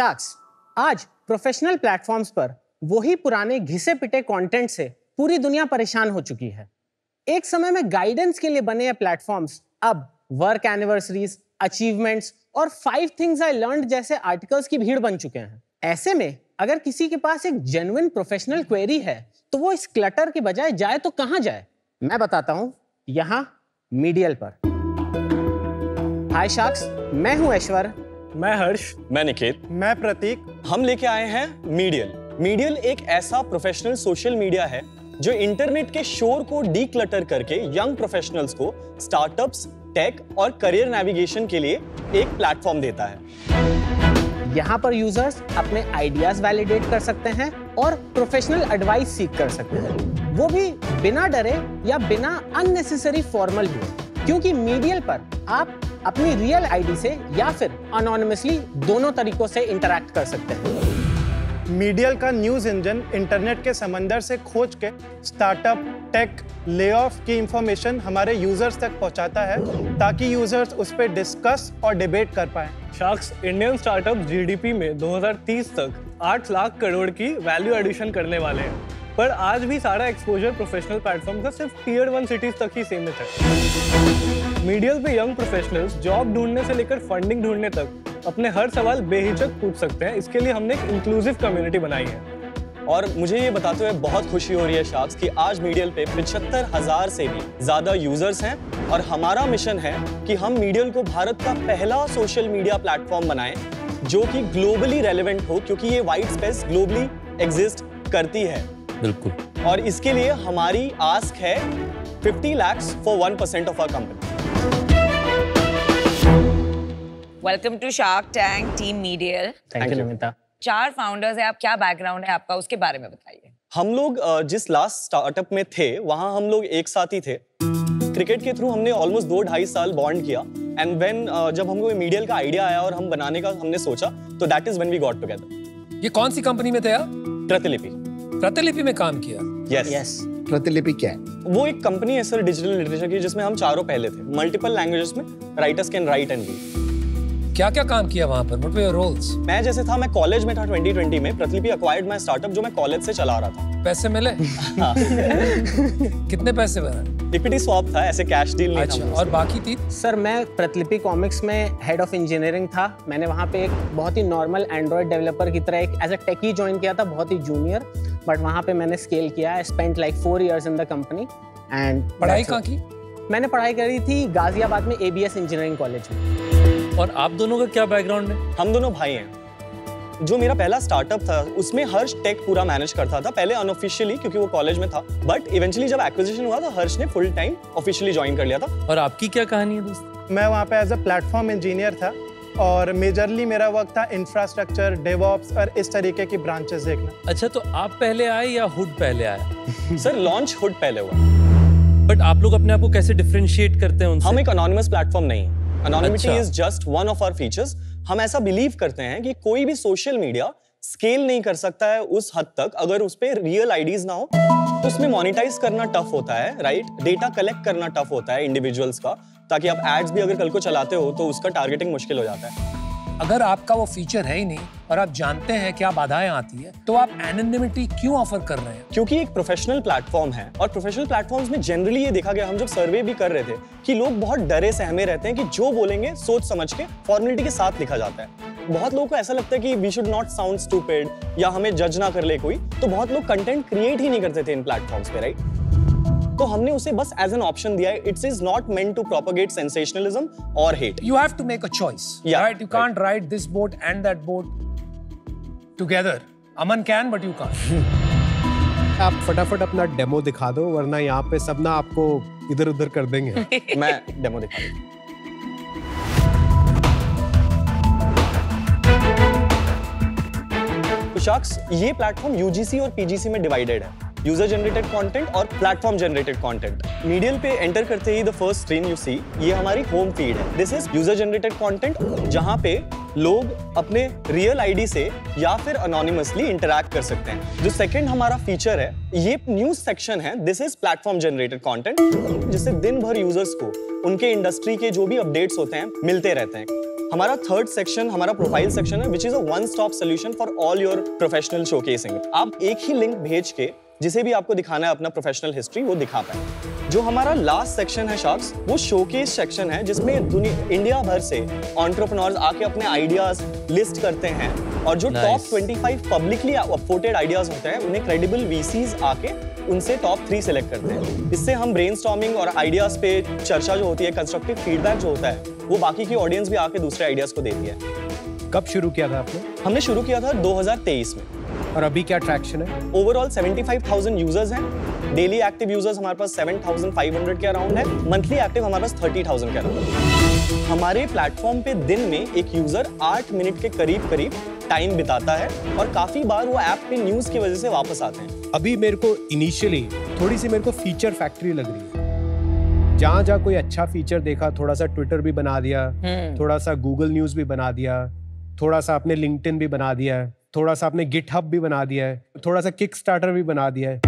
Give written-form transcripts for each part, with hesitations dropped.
Sharks, आज professional platforms पर वही पुराने घिसे पिटे कंटेंट से पूरी दुनिया परेशान हो चुकी है। एक समय में गाइडेंस के लिए बने ये प्लेटफॉर्म्स अब वर्क एनिवर्सरीज, अचीवमेंट्स और 5 थिंग्स आई लर्नड जैसे आर्टिकल्स की भीड़ बन चुके हैं। ऐसे में अगर किसी के पास एक जेन्युइन प्रोफेशनल क्वेरी है तो वो इस क्लटर के बजाय जाए तो कहां जाए? मैं बताता हूं, यहां मीडियल पर। हाय शार्क्स, मैं हूं ऐश्वर्य। मैं हर्ष। मैं निकेत। मैं प्रतीक। हम लेके आए हैं मीडियल। मीडियल एक ऐसा प्रोफेशनल सोशल मीडिया है जो इंटरनेट के शोर को डीक्लटर करके यंग प्रोफेशनल्स को स्टार्टअप्स, टेक और करियर नेविगेशन के लिए एक प्लेटफॉर्म देता है। यहाँ पर यूजर्स अपने आइडियाज वैलिडेट कर सकते हैं और प्रोफेशनल एडवाइस सीख कर सकते हैं, वो भी बिना डरे या बिना अननेसेसरी फॉर्मल हुए, क्योंकि मीडियल पर आप अपनी रियल आईडी से या फिर अनोनिमसली दोनों तरीकों से इंटरैक्ट कर सकते हैं। मीडियल का न्यूज इंजन इंटरनेट के समंदर से खोज के स्टार्टअप, टेक, लेऑफ की इंफॉर्मेशन हमारे यूजर्स तक पहुंचाता है ताकि यूजर्स उस पर डिस्कस और डिबेट कर पाएं। शार्क्स इंडियन स्टार्टअप जीडीपी में 2030 तक 8 लाख करोड़ की वैल्यू एडिशन करने वाले हैं, पर आज भी सारा एक्सपोजर प्रोफेशनल प्लेटफॉर्म का सिर्फ टियर 1 सिटीज तक ही सीमित है। मीडियल पे यंग प्रोफेशनल्स जॉब ढूंढने से लेकर फंडिंग ढूंढने तक अपने हर सवाल बेहिचक पूछ सकते हैं। इसके लिए हमने एक इंक्लूसिव कम्युनिटी बनाई है। और मुझे ये बताते हुए बहुत खुशी हो रही है शार्क्स कि आज मीडियल पे 75,000 से भी ज्यादा यूजर्स हैं और हमारा मिशन है कि हम मीडियल को भारत का पहला सोशल मीडिया प्लेटफॉर्म बनाएं जो कि ग्लोबली रेलेवेंट हो, क्योंकि ये वाइड स्पेस ग्लोबली एग्जिस्ट करती है। बिल्कुल। और इसके लिए हमारी आस्क है 50 lakhs for 1% of our company। Welcome to shark tank team medial. Thank you Namita. 4 founders है, आप क्या बैकग्राउंड है आपका, उसके बारे में बताइए। हम लोग जिस लास्ट स्टार्टअप में थे वहां हम लोग एक साथ ही थे। क्रिकेट के थ्रू हमने ऑलमोस्ट 2-2.5 साल बॉन्ड किया एंड व्हेन जब हमको मीडियल का आइडिया आया और हम बनाने का हमने सोचा तो that is when we got together. ये कौन सी कंपनी में थे आप? प्रतिलिपि। प्रतिलिपि में काम किया? यस। प्रतिलिपि क्या है? वो एक कंपनी है सर डिजिटल लिटरेचर की, जिसमें हम चारों पहले थे। मल्टीपल लैंग्वेजेस में writers can write and read. क्या क्या काम किया वहां पर? What were your roles? मैं जैसे था, मैं कॉलेज में था 2020 में। प्रतिलिपि एक्वायर्ड माय स्टार्टअप जो मैं कॉलेज से चला रहा था। पैसे मिले? कितने पैसे बने? इक्विटी स्वैप था, ऐसे कैश डील नहीं अच्छा, था। और बाकी थी? सर, मैं प्रतिलिपि कॉमिक्स में हेड ऑफ इंजीनियरिंग था। मैंने वहाँ पे एक बहुत ही नॉर्मल एंड्रॉइड डेवलपर की तरह एक एज अ टेकी ज्वाइन किया था, बहुत ही जूनियर, बट वहाँ पे मैंने स्केल किया। I spent like 4 years in the company. And पढ़ाई कहाँ की? मैंने पढ़ाई करी थी गाजियाबाद में ABS इंजीनियरिंग कॉलेज में। और आप दोनों का क्या बैकग्राउंड है? हम दोनों भाई हैं। जो मेरा पहला स्टार्टअप था उसमें हर्ष टेक पूरा मैनेज करता था, पहले अनऑफिशियली क्योंकि वो कॉलेज में था, बट इवेंचुअली जब एक्विजिशन हुआ तो हर्ष ने फुल टाइम ऑफिशियली ज्वाइन कर लिया था। और आपकी क्या कहानी है दोस्त? मैं वहाँ पे एज अ प्लेटफॉर्म इंजीनियर था और मेजरली मेरा वर्क था इंफ्रास्ट्रक्चर, डेवऑप्स और इस तरीके की ब्रांचेस देखना। अच्छा, तो आप पहले आए या हुड पहले आया? सर, लॉन्च हुड पहले हुआ। बट आप लोग अपने आप को कैसे डिफरेंशिएट करते हैं उनसे? हम एक अनोनिमस प्लेटफॉर्म नहीं है। Anonymity अच्छा। is just one of our features। हम ऐसा बिलीव करते हैं कि कोई भी सोशल मीडिया स्केल नहीं कर सकता है उस हद तक अगर उस पे रियल आईडीज ना हो। तो उसमें मोनेटाइज करना टफ होता है, राइट? डेटा कलेक्ट करना टफ होता है इंडिविजुअल्स का, ताकि आप एड्स भी अगर कल को चलाते हो तो उसका टारगेटिंग मुश्किल हो जाता है। अगर आपका वो फीचर है ही नहीं और आप जानते हैं क्या बाधाएं आती है, तो आप एनोनिमिटी क्यों ऑफर कर रहे हैं? क्योंकि एक प्रोफेशनल प्लेटफॉर्म है और प्रोफेशनल प्लेटफॉर्म्स में जनरली ये देखा गया, हम जब सर्वे भी कर रहे थे, कि लोग बहुत डरे सहमे रहते हैं कि जो बोलेंगे सोच समझ के फॉर्मेलिटी के साथ लिखा जाता है। बहुत लोगों को ऐसा लगता है कि we should not sound stupid या हमें जज ना कर ले कोई, तो बहुत लोग कंटेंट क्रिएट ही नहीं करते थे इन प्लेटफॉर्म्स पे, राइट? तो हमने उसे बस एज एन ऑप्शन दिया है। It is not meant to propagate sensationalism और hate. You have to make a choice, Yeah, right? You can't ride this boat and that boat together. Aman can, but you can't. आप फटाफट अपना demo दिखा दो, वरना यहाँ पे सब ना आपको इधर उधर कर देंगे। मैं डेमो दिखा दूं। तो शार्क्स, ये प्लेटफॉर्म UGC और PGC में डिवाइडेड है, यूजर जनरेटेड कंटेंट और प्लेटफॉर्म जनरेटेड कंटेंट। मीडियल पे एंटर करते ही the first screen you see, ये हमारी होम फीड है। This is user generated content, जहां पे लोग अपने रियल आईडी से या फिर अनोनिमसली इंटरैक्ट कर सकते हैं। जो सेकंड हमारा फीचर है, ये न्यूज सेक्शन है। This is platform generated content, जिससे दिन भर यूजर्स को उनके इंडस्ट्री के जो भी अपडेट्स होते हैं मिलते रहते हैं। हमारा थर्ड सेक्शन हमारा प्रोफाइल सेक्शन है, which is a one stop solution for all your professional showcasing. आप एक ही लिंक भेज के जिसे भी आपको दिखाना है अपना प्रोफेशनल हिस्ट्री वो दिखा पाए। जो हमारा लास्ट सेक्शन है शार्क्स, वो शोकेस सेक्शन है जिसमें इंडिया भर से एंटरप्रेन्योर्स आके अपने आइडियाज लिस्ट करते हैं और जो टॉप 25 पब्लिकली अफोर्डेड आइडियाज होते हैं उन्हें क्रेडिबल वीसीज आके उनसे टॉप 3 सेलेक्ट करते हैं। इससे हम ब्रेनस्टॉर्मिंग और आइडियाज पे चर्चा जो होती है, कंस्ट्रक्टिव फीडबैक जो होता है, वो बाकी की ऑडियंस भी आके दूसरे आइडियाज को देती है। कब शुरू किया था आपने? हमने शुरू किया था 2023 में। और अभी क्या ट्रैक्शन है? ओवरऑल 75,000 यूजर्स हैं। डेली एक्टिव यूजर्स हमारे पास 7,500 के अराउंड है। मंथली एक्टिव हमारे पास 30,000 के अराउंड है। हमारे प्लेटफॉर्म पे दिन में एक यूजर 8 मिनट के करीब टाइम बिताता है और काफी बार वो ऐप पे न्यूज की वजह से वापस आते हैं। अभी मेरे को इनिशियली थोड़ी सी मेरे को फीचर फैक्ट्री लग रही है। जहाँ कोई अच्छा फीचर देखा, थोड़ा सा ट्विटर भी बना दिया, थोड़ा सा गूगल न्यूज भी बना दिया, थोड़ा सा आपने लिंक्डइन भी बना दिया है, थोड़ा सा आपने गिटहब भी बना दिया है, थोड़ा सा किकस्टार्टर भी बना दिया है।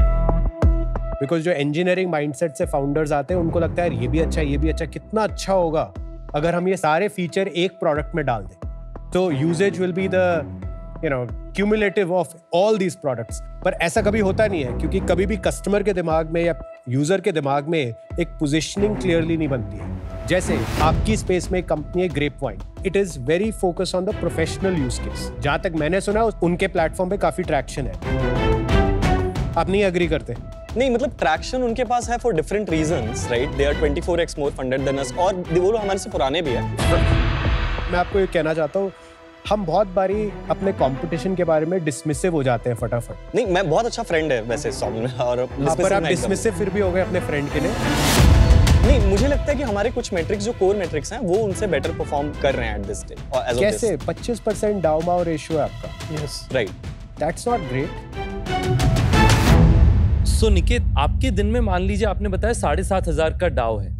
बिकॉज जो इंजीनियरिंग माइंडसेट से फाउंडर्स आते हैं उनको लगता है ये भी अच्छा, कितना अच्छा होगा अगर हम ये सारे फीचर एक प्रोडक्ट में डाल दें। तो usages will be the cumulative of all these products. पर ऐसा कभी होता नहीं है क्योंकि कभी भी कस्टमर के दिमाग में या यूजर के दिमाग में एक पोजिशनिंग क्लियरली नहीं बनती है। जैसे आपकी स्पेस में एक कंपनी है grapevine, it is very focus on the professional use case. जहां तक मैंने सुना उनके प्लेटफॉर्म पे काफी ट्रैक्शन है। आप नहीं एग्री करते? नहीं, मतलब ट्रैक्शन उनके पास है for different reasons, right? They are 24x more funded than us और वो लोग हमारे से पुराने भी हैं। मैं आपको ये कहना चाहता हूँ, हम बहुत बारी अपने कंपटीशन के बारे में डिसमिसिव हो जाते हैं फटाफट। नहीं, मैं बहुत अच्छा फ्रेंड है वैसे सॉन्ग में और पर आप डिसमिसिव फिर भी हो गए अपने फ्रेंड के लिए। नहीं, मुझे लगता है कि हमारे कुछ मैट्रिक्स जो कोर मैट्रिक्स हैं वो उनसे बेटर परफॉर्म कर रहे हैं एट दिस डे। और कैसे 25% डाउ माउ रेशियो है आपका? Yes, right. That's not great. So Niket, आपके दिन में मान लीजिए आपने बताया 7,500 का डाउ है,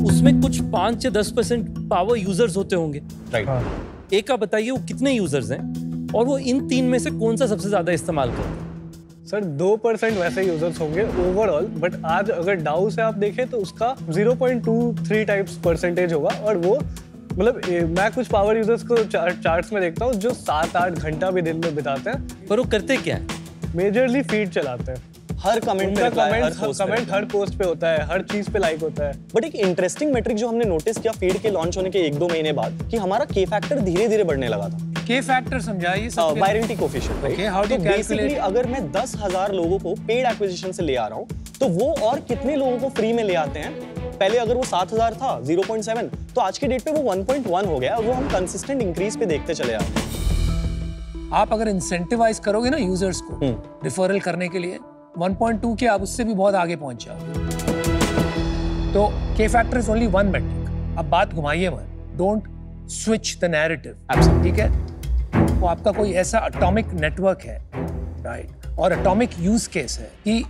उसमें कुछ 5 से 10% पावर यूजर्स होते होंगे, राइट? एक आप बताइए वो कितने यूजर्स हैं और वो इन 3 में से कौन सा सबसे ज्यादा इस्तेमाल करते हैं? सर 2% वैसे यूजर्स होंगे ओवरऑल, बट आज अगर डाउ से आप देखें तो उसका 0.23 टाइप्स परसेंटेज होगा। और वो मतलब मैं कुछ पावर यूजर्स को चार्ट्स में देखता हूँ जो 7-8 घंटा भी दिन में बिताते हैं। पर वो करते क्या है? मेजरली फीड चलाते हैं। हर कमेंट हर पोस्ट पे होता है, हर चीज पे लाइक होता है। बट एक इंटरेस्टिंग मैट्रिक जो हमने नोटिस किया फीड के लॉन्च होने के 1-2 महीने बाद कि हमारा के फैक्टर धीरे-धीरे बढ़ने लगा था। के फैक्टर समझाइए। Virality coefficient, right? Okay, how do you calculate? Basically अगर मैं 10,000 लोगों को पेड एक्विजिशन से ले आ रहा हूँ तो वो और कितने लोगों को फ्री में ले आते हैं? पहले अगर वो 7,000 था 0.7, तो आज के डेट पे वो 1.1 हो गया और वो हम कंसिस्टेंट इंक्रीज पे देखते चले आते हैं। आप अगर इंसेंटिवाइज करोगे ना यूजर्स को रिफरल करने के लिए 1.2 के, आप उससे भी बहुत आगे पहुंच जाओगे। तो K factor is only one metric. अब बात घुमाइए मत, डोंट स्विच द नैरेटिव, ठीक है? वो आपका कोई ऐसा एटॉमिक नेटवर्क है, राइट, और एटॉमिक यूज केस है कि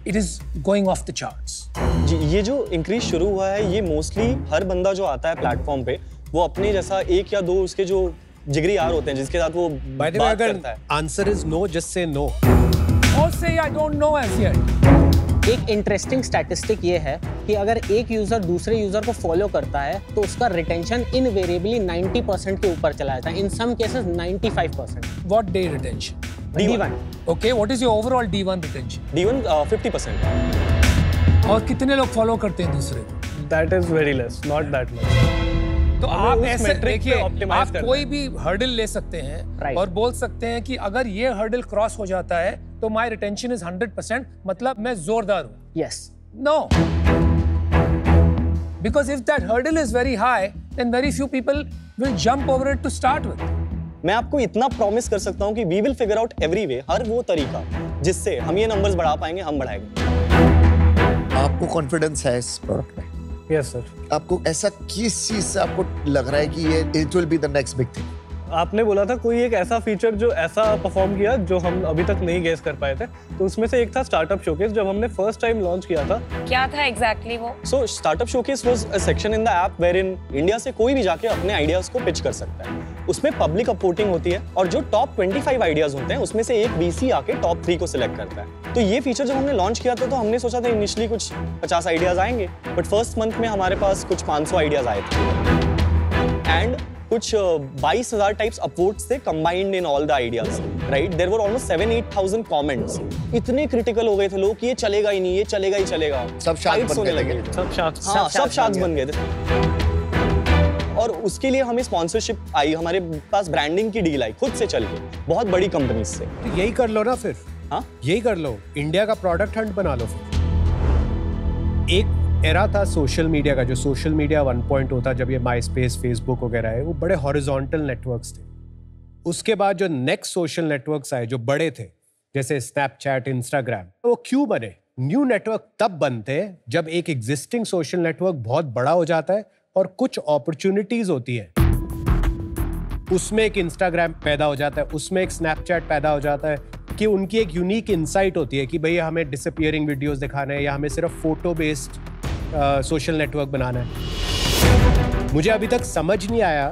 it is going off the charts. जी, ये जो इंक्रीज शुरू हुआ है ये मोस्टली हर बंदा जो आता है प्लेटफॉर्म पे वो अपने जैसा 1 या 2 उसके जो जिगरी यार होते हैं जिसके साथ वो बात करता है। Answer is no, just say no. और say I don't know as yet. एक इंटरेस्टिंग स्टैटिस्टिक ये है कि अगर एक यूजर दूसरे यूजर को फॉलो करता है तो उसका रिटेंशन इनवेरिएबली 90% के ऊपर चला जाता है, in some cases 95%। What day retention? D1। Okay, what is your overall D1 retention? D1 50%। और कितने लोग फॉलो करते हैं दूसरे को? That is very less, not that much. तो आप उस ऐसे metric पे देखिए, optimize आप करना कोई भी हर्डल ले सकते हैं Right. और बोल सकते हैं कि अगर ये हर्डल क्रॉस हो जाता है तो माय रिटेंशन इज 100%, मतलब मैं जोरदार हूं। Yes. No. Because if that hurdle is very high, then very few people will jump over it to start with. मैं आपको इतना प्रॉमिस कर सकता हूँ कि we will figure out every way, हर वो तरीका जिससे हम ये नंबर्स बढ़ा पाएंगे, हम बढ़ाएंगे। आपको कॉन्फिडेंस है इस प्रोडक्ट में? Yes sir. आपको ऐसा किस चीज से आपको लग रहा है कि ये it will be the next big thing? आपने बोला था कोई एक ऐसा फीचर जो ऐसा परफॉर्म किया जो हम अभी तक नहीं गेस कर पाए थे, तो उसमें से एक था स्टार्टअप शोकेस। जब हमने फर्स्ट टाइम लॉन्च किया था, क्या था एग्जैक्टली वो? So startup showcase was a section in the app wherein India से कोई भी जाके अपने आइडियाज को पिच कर सकता है। उसमें पब्लिक अपवोटिंग होती है और जो टॉप 25 आइडियाज होते हैं उसमें से एक वीसी आके टॉप 3 को सिलेक्ट करता है। तो ये फीचर जब हमने लॉन्च किया था तो हमने सोचा था इनिशियली कुछ 50 आइडियाज आएंगे, बट फर्स्ट मंथ में हमारे पास कुछ 500 आइडियाज आए थे। एंड कुछ 22,000 टाइप्स अपवोट्स थे combined in all the ideas, right? There were almost 7,000-8,000 comments. इतने critical हो गए थे लोग कि ये चलेगा ही नहीं, ये चलेगा ही चलेगा। सब शार्क Fights बन होने गए लगे। थे। सब शार्क हाँ, सब शार्क्स बन गए थे। और उसके लिए हमें स्पॉन्सरशिप आई, हमारे पास ब्रांडिंग की डील आई खुद से चल के, बहुत बड़ी कंपनी से। तो यही कर लो ना फिर। हाँ, यही कर लो, इंडिया का प्रोडक्ट हंट बना लो फिर। एक एरा था सोशल मीडिया का, जो सोशल मीडिया 1.0 था, जब ये माई स्पेस, फेसबुक वगैरह है, वो बड़े हॉरिजॉन्टल नेटवर्क्स थे। उसके बाद जो नेक्स्ट सोशल नेटवर्क्स आए जो बड़े थे, जैसे स्नैपचैट, इंस्टाग्राम, वो क्यों बने? न्यू नेटवर्क तब बनते हैं जब एक एग्जिस्टिंग सोशल नेटवर्क बहुत बड़ा हो जाता है और कुछ अपॉर्चुनिटीज होती है। उसमें एक इंस्टाग्राम पैदा हो जाता है, उसमें एक स्नैपचैट पैदा हो जाता है कि उनकी एक यूनिक इंसाइट होती है कि भाई हमें डिसअपीयरिंग वीडियोस दिखाना है या हमें सिर्फ फोटो बेस्ड सोशल नेटवर्क बनाना है। मुझे अभी तक समझ नहीं आया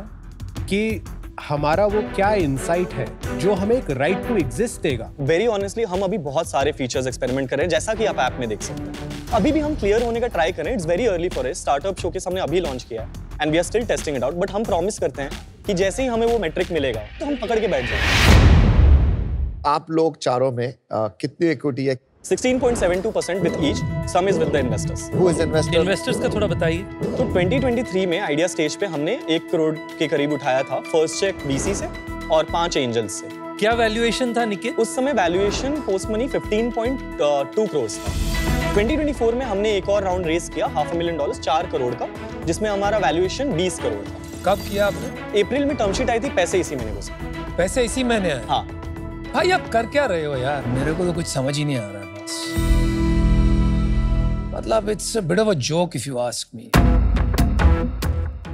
कि हमारा वो क्या इंसाइट है जो हमें एक राइट टू एग्जिस्ट देगा। वेरी ऑनेस्टली हम अभी बहुत सारे फीचर्स एक्सपेरिमेंट कर रहे हैं, जैसा कि आप ऐप में देख सकते हैं। अभी भी हम क्लियर होने का ट्राई कर रहे हैं। It's very early for us. Startup showcase हमने अभी लॉन्च किया है and we are still testing it out, but हम प्रॉमिस करते हैं कि जैसे ही हमें वो मेट्रिक मिलेगा तो हम पकड़ के बैठ जाएंगे। आप लोग चारों में कितनी इक्विटी है? 16.72% with each, some is with the investors. Who is investor? Investors का थोड़ा बताइए। तो 2023 में आइडिया स्टेज पे हमने 1 करोड़ के करीब उठाया था, फर्स्ट चेक VC से और 5 एंजल्स से। क्या वैल्यूएशन था निखिल? उस समय वैल्यूएशन पोस्ट मनी 15.2 करोड़ था। 2024 में हमने एक और राउंड रेस किया, $500,000, 4 करोड़ का, जिसमें हमारा वैल्यूएशन 20 करोड़ था। कब किया आपने? अप्रैल में टर्म शीट आई थी, पैसे इसी महीने घुसे। पैसे इसी महीने आए? हाँ भाई आप कर क्या रहे हो यार? मेरे को तो कुछ समझ ही नहीं आ रहा है बस। मतलब it's a bit of a joke if you ask me.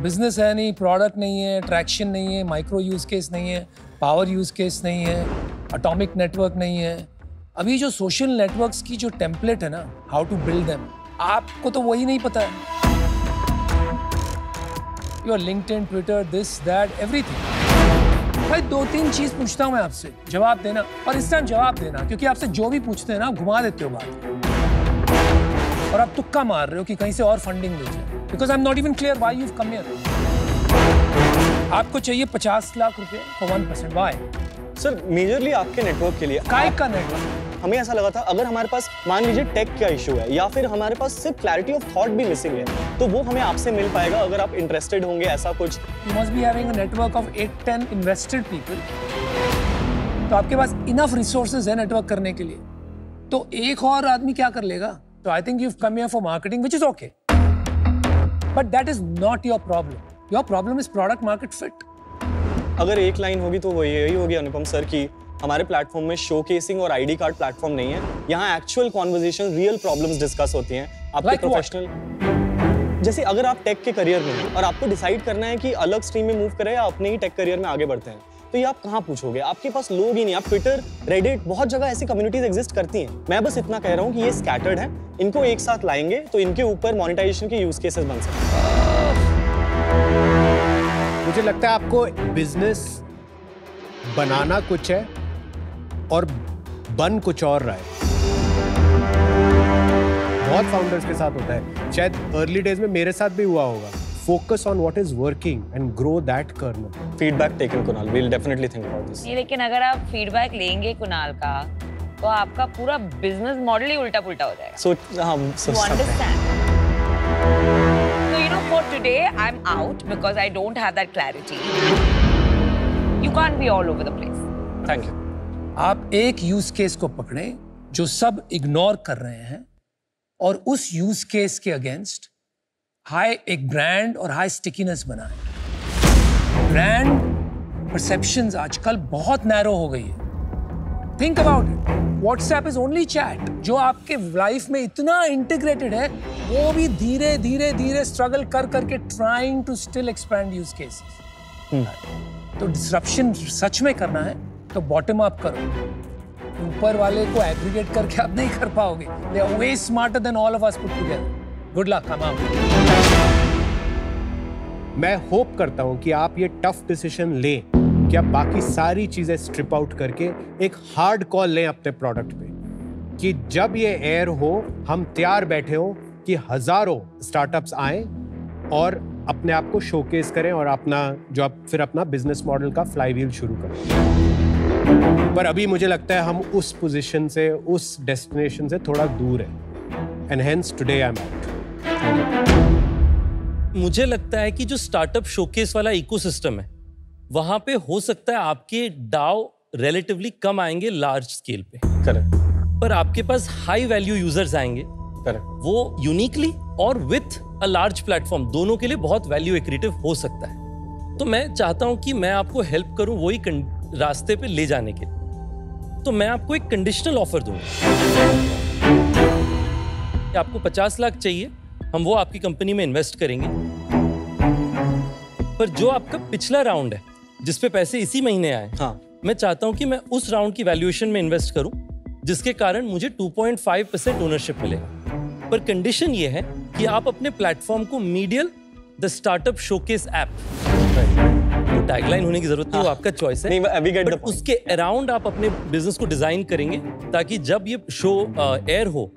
Business है नहीं, प्रोडक्ट नहीं है, ट्रैक्शन नहीं है, माइक्रो यूज केस नहीं है, पावर यूज केस नहीं है, एटॉमिक नेटवर्क नहीं है। अभी जो सोशल नेटवर्क्स की जो टेम्पलेट है ना, हाउ टू बिल्ड देम, आपको तो वही नहीं पता है। Your LinkedIn, Twitter, this that everything. भाई 2-3 चीज पूछता हूं मैं आपसे, जवाब देना, और इस टाइम जवाब देना, क्योंकि आपसे जो भी पूछते हैं ना घुमा देते हो बात, और आप तुक्का मार रहे हो कि कहीं से और फंडिंग मिल जाए, because I am not even clear why you have come here. आपको चाहिए 50 लाख रुपए फॉर 1%, व्हाई? सर, मेजरली आपके नेटवर्क के लिए। काय का नेटवर्क? हमें ऐसा लगा था अगर हमारे पास मान लीजिए टेक का इशू है या फिर हमारे पास सिर्फ क्लैरिटी ऑफ थॉट भी मिसिंग है, तो वो हमें आपसे मिल पाएगा अगर आप इंटरेस्टेड होंगे ऐसा कुछ। You must be having a network of 8-10 invested people. तो आपके पास इनफ रिसोर्सेज है नेटवर्क करने के लिए, तो एक और आदमी क्या कर लेगा? तो I think you have come here for marketing, which is okay, but that is not your problem. Your problem is product market fit. अगर एक लाइन होगी तो वो यही होगी अनुपम सर की हमारे प्लेटफॉर्म में शोकेसिंग और आईडी कार्ड प्लेटफॉर्म नहीं है। यहाँ actual conversation, real problems discuss होती हैं। आपके प्रोफेशनल, जैसे अगर आप टेक के करियर में हैं और आपको डिसाइड करना है कि अलग स्ट्रीम में मूव करें या अपने ही टेक करियर में आगे बढ़ते हैं, तो ये आप कहाँ पूछोगे? आपके पास लोग ही नहीं। आप ट्विटर, रेडिट, बहुत जगह ऐसी कम्युनिटीज एग्जिस्ट करती हैं। मैं बस इतना कह रहा हूँ कि ये स्कैटर्ड है, इनको एक साथ लाएंगे तो इनके ऊपर मोनेटाइजेशन के यूज केसेस बन सकते हैं। मुझे लगता है आपको बिजनेस बनाना कुछ है और बन कुछ और रहा है। बहुत फाउंडर्स के साथ होता है, शायद अर्ली डेज में मेरे साथ भी हुआ होगा। Focus on what is working and grow that kernel. Feedback taken Kunal, we will definitely think about this. नहीं, लेकिन अगर आप फीडबैक लेंगे कुणाल का, तो आपका पूरा बिजनेस मॉडल ही उल्टा-पुल्टा हो जाएगा। सो हाँ, You understand? So you know, for today I'm out because I don't have that clarity. You can't be all over the place. Thank you. आप एक यूज केस को पकड़ें जो सब इग्नोर कर रहे हैं, और उस यूज केस के अगेंस्ट एक ब्रांड और हाई स्टिकीनेस बनाएं। ब्रांड परसेप्शंस आजकल बहुत नैरो हो गई है। Think about it, WhatsApp is only chat. जो आपके लाइफ में इतना इंटीग्रेटेड है, वो भी धीरे धीरे धीरे स्ट्रगल कर करके trying to still expand use cases. तो डिसरप्शन सच में करना है तो बॉटम अप करो। ऊपर वाले को एग्रीगेट करके आप नहीं कर पाओगे। They are way smarter than all of us put together. Good luck, come on. मैं होप करता हूं कि आप ये टफ डिसीजन लें कि आप बाकी सारी चीजें स्ट्रिप आउट करके एक हार्ड कॉल लें अपने प्रोडक्ट पे, कि जब ये एयर हो हम तैयार बैठे हो कि हजारों स्टार्टअप्स आए और अपने आप को शोकेस करें और फिर अपना बिजनेस मॉडल का फ्लाईव्हील शुरू करें। पर अभी मुझे लगता है हम उस पोजीशन से, उस डेस्टिनेशन से थोड़ा दूर है, and hence today I am out. मुझे लगता है कि जो स्टार्टअप शोकेस वाला इकोसिस्टम है, वहां पे हो सकता है आपके डाउ रिलेटिवली कम आएंगे लार्ज स्केल पे, करेक्ट, पर आपके पास हाई वैल्यू यूजर्स आएंगे, करेक्ट, वो यूनिकली और विथ अ लार्ज प्लेटफॉर्म, दोनों के लिए बहुत वैल्यू एक्रीटिव हो सकता है। तो मैं चाहता हूं कि मैं आपको हेल्प करूं वही रास्ते पे ले जाने के लिए। तो मैं आपको एक कंडीशनल ऑफर दूंगा। आपको 50 लाख चाहिए, हम वो आपकी कंपनी में इन्वेस्ट करेंगे, पर जो आपका पिछला राउंड है जिसपे पैसे इसी महीने आए, हाँ, मैं चाहता हूं कि मैं उस राउंड की वैल्यूएशन में इन्वेस्ट करूं, जिसके कारण मुझे 2.5% ओनरशिप मिलेगा। पर कंडीशन ये है कि आप अपने प्लेटफॉर्म को medial the startup showcase app, तो टैगलाइन होने की जरूरत नहीं, वो आपका चॉइस है, बट उसके अराउंड आप अपने बिजनेस को डिजाइन करेंगे ताकि जब ये शो एयर हो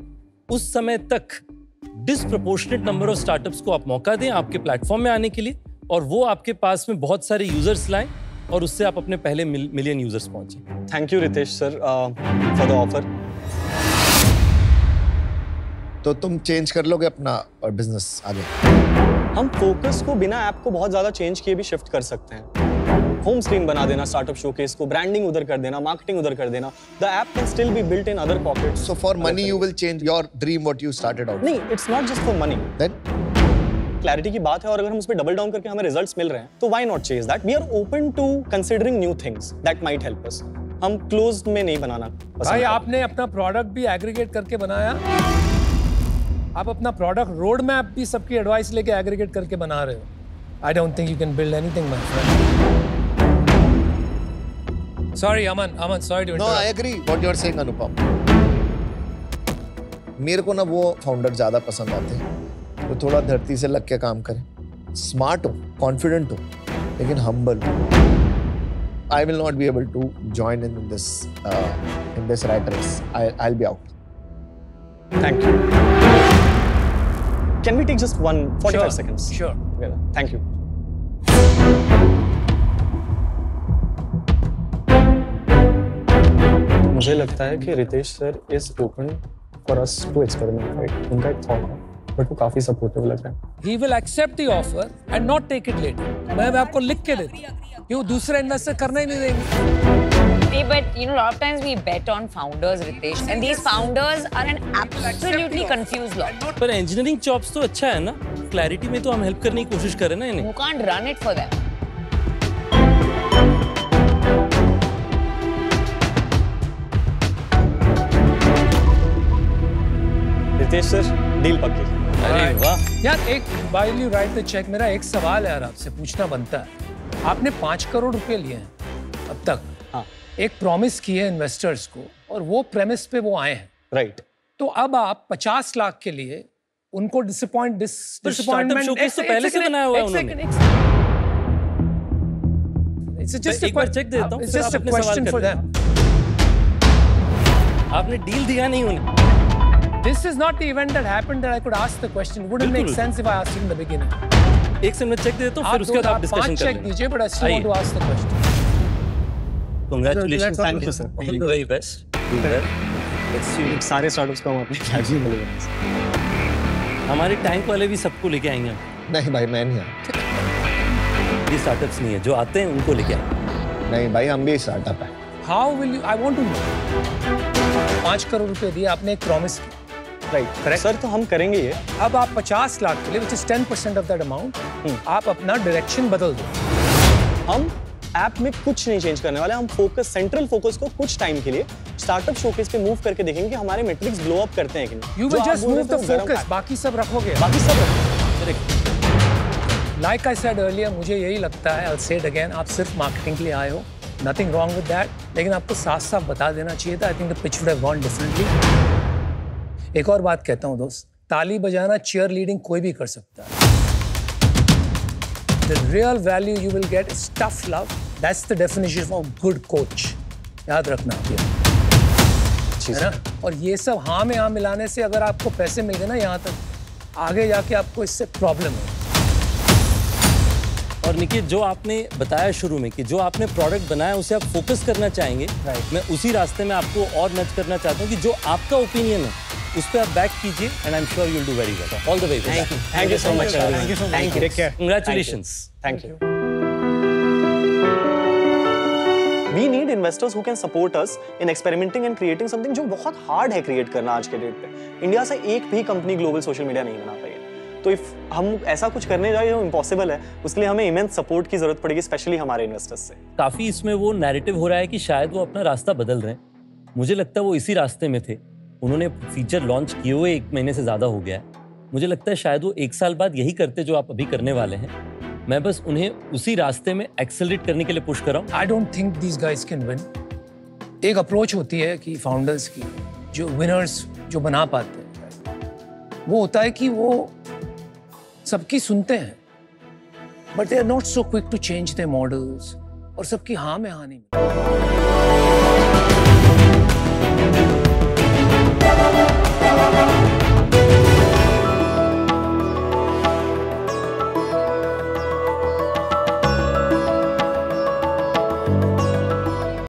उस समय तक डिसप्रोपोर्शनेट नंबर ऑफ स्टार्टअप्स को आप मौका दें आपके प्लेटफॉर्म में आने के लिए, और वो आपके पास में बहुत सारे यूजर्स लाएं और उससे आप अपने पहले मिलियन यूजर्स पहुंचे। Thank you Ritesh sir for the offer. तो तुम चेंज कर लोगे अपना और बिजनेस आगे? हम फोकस को बिना ऐप को बहुत ज्यादा चेंज किए भी शिफ्ट कर सकते हैं। होम स्क्रीन बना देना स्टार्टअप शोकेस को, ब्रांडिंग उधर कर देना, मार्केटिंग उधर कर देना। The app can still be built in other pockets. So for money you will change your dream what you started out? नहीं, it's not just for money. Then clarity की बात है, और अगर हम उस पर डबल डाउन करके हमें रिजल्ट्स मिल रहे हैं तो why not chase that? We are open to considering new things that might help us. हम क्लोज्ड में नहीं बनाना पसंद। भाई आपने अपना प्रोडक्ट भी एग्रीगेट करके बनाया, आप अपना प्रोडक्ट रोड मैप भी सबकी एडवाइस लेके एग्रीगेट करके बना रहे हो। I don't think you can build anything my friend. Sorry Aman, sorry to interrupt. No, I agree what you are saying Anupam. मेरे को ना वो फाउंडर ज्यादा पसंद आते हैं तो थोड़ा धरती से लग के काम करें, स्मार्ट हो, कॉन्फिडेंट हो, लेकिन हम्बल हो। I will not be able to join in this rat race. I'll be out. Thank you. Can we take just 45 seconds? Sure. Together? Thank you. मुझे लगता है कि Ritesh sir is open for us to experiment, right? उनका एक thought है, but वो काफी supportive लग रहा है। He will accept the offer and not take it later. मैं आपको लिख के देता हूँ, क्यों दूसरे इन्वेस्टर करना ही नहीं देंगे। But you know, a lot of times we bet on founders, Ritesh, and these founders are an absolutely confused lot. पर engineering jobs तो अच्छा है ना, clarity में तो हम help करने की कोशिश करें ना इन्हें। You can't run it for them. Ritesh sir, deal पक्की। अरे वाह यार, एक while you write the check, मेरा एक सवाल है यार, आपसे पूछना बनता है। आपने 5 करोड़ रुपए लिए हैं अब तक। हाँ। एक प्रॉमिस की है इन्वेस्टर्स को, और वो प्रेमिस पे वो आए हैं। राइट। तो अब आप 50 लाख के लिए उनको डिसअपॉइंटमेंट शोकेस तो पहले से बनाया हुआ है उन्होंने। एक बार चेक देता हूं, फिर आप अपने सवाल कर लें। आपने डील दिया नहीं उन्हें। This is not the event that happened that I could ask the question. Wouldn't make sense if I asked it in the beginning. एक से मैं चेक देता हूं, फिर उसके बाद आप डिस्कशन कर लेंगे। 5 चेक दीजिए, but I still want to ask the question. Congratulations, Thank you, sir. All the very best. Let's see, सारे स्टार्टअप्स को हम अपने फ्लैग में मिलेंगे। हमारे टैंक वाले भी सबको लेके आएंगे। नहीं भाई, मैं नहीं आता। ये स्टार्टअप्स नहीं है, जो आते हैं उनको लेके आएंगे। नहीं भाई, हम भी स्टार्टअप है। How will you? I want to know. 5 crore रुपए दिए आपने, एक प्रॉमिस की। Right, correct sir. तो हम करेंगे ये। अब आप 50 लाख के लिए, which is 10% of that amount, आप अपना डायरेक्शन बदल दो। हम ऐप में कुछ नहीं चेंज करने वाले। हम फोकस, सेंट्रल फोकस को कुछ टाइम के लिए स्टार्टअप शोकेस पे मूव करके देखेंगे कि हमारे मेट्रिक्स ब्लो अप करते हैं कि नहीं। You will just move the focus, बाकी सब रखोगे। बाकी सब रखोगे। Like I said earlier, मुझे यही लगता है, I'll say it again, आप सिर्फ मार्केटिंग के लिए आए हो, nothing wrong with that, लेकिन आपको साफ-साफ बता देना चाहिए था। I think the pitch would have gone differently. एक और बात कहता हूँ दोस्त, ताली बजाना, चीयर लीडिंग कोई भी कर सकता है। The real value you will get is tough love. That's the definition of a good coach. याद रखना है ना? और ये सब हाँ में हाँ मिलाने से अगर आपको पैसे मिल गए ना यहाँ तक, आगे जाके आपको इससे प्रॉब्लम है। और निकित, जो आपने बताया शुरू में कि जो आपने प्रोडक्ट बनाया उसे आप फोकस करना चाहेंगे, मैं उसी रास्ते में आपको और नच करना चाहता हूँ कि जो आपका ओपिनियन है उस पर आप बैक कीजिए and I am sure you will do very well. All the way. Thank you so much. Thank you. Take care. Congratulations. Thank you. We need investors who can support us in experimenting and creating something जो बहुत hard है create करना आज के date पे। India से एक भी कंपनी ग्लोबल सोशल मीडिया नहीं बना पाई है। तो इफ हम ऐसा कुछ करने जाए जो इम्पॉसिबल है, उसके लिए हमें इमेंस सपोर्ट की जरूरत पड़ेगी, स्पेशली हमारे इन्वेस्टर्स से। काफी इसमें वो नैरेटिव हो रहा है कि शायद वो अपना रास्ता बदल रहे हैं। मुझे लगता है वो इसी रास्ते में थे। उन्होंने फीचर लॉन्च किए हुए 1 महीने से ज्यादा हो गया है। मुझे लगता है शायद वो 1 साल बाद यही करते जो आप अभी करने वाले हैं। मैं बस उन्हें उसी रास्ते में एक्सेलरेट करने के लिए पुश कर रहा हूँ। आई don't think these guys can win. एक अप्रोच होती है कि फाउंडर्स की, जो विनर्स जो बना पाते हैं, वो होता है कि वो सबकी सुनते हैं, but they are not so quick to change their models, और सबकी हाँ में हाँ नहीं।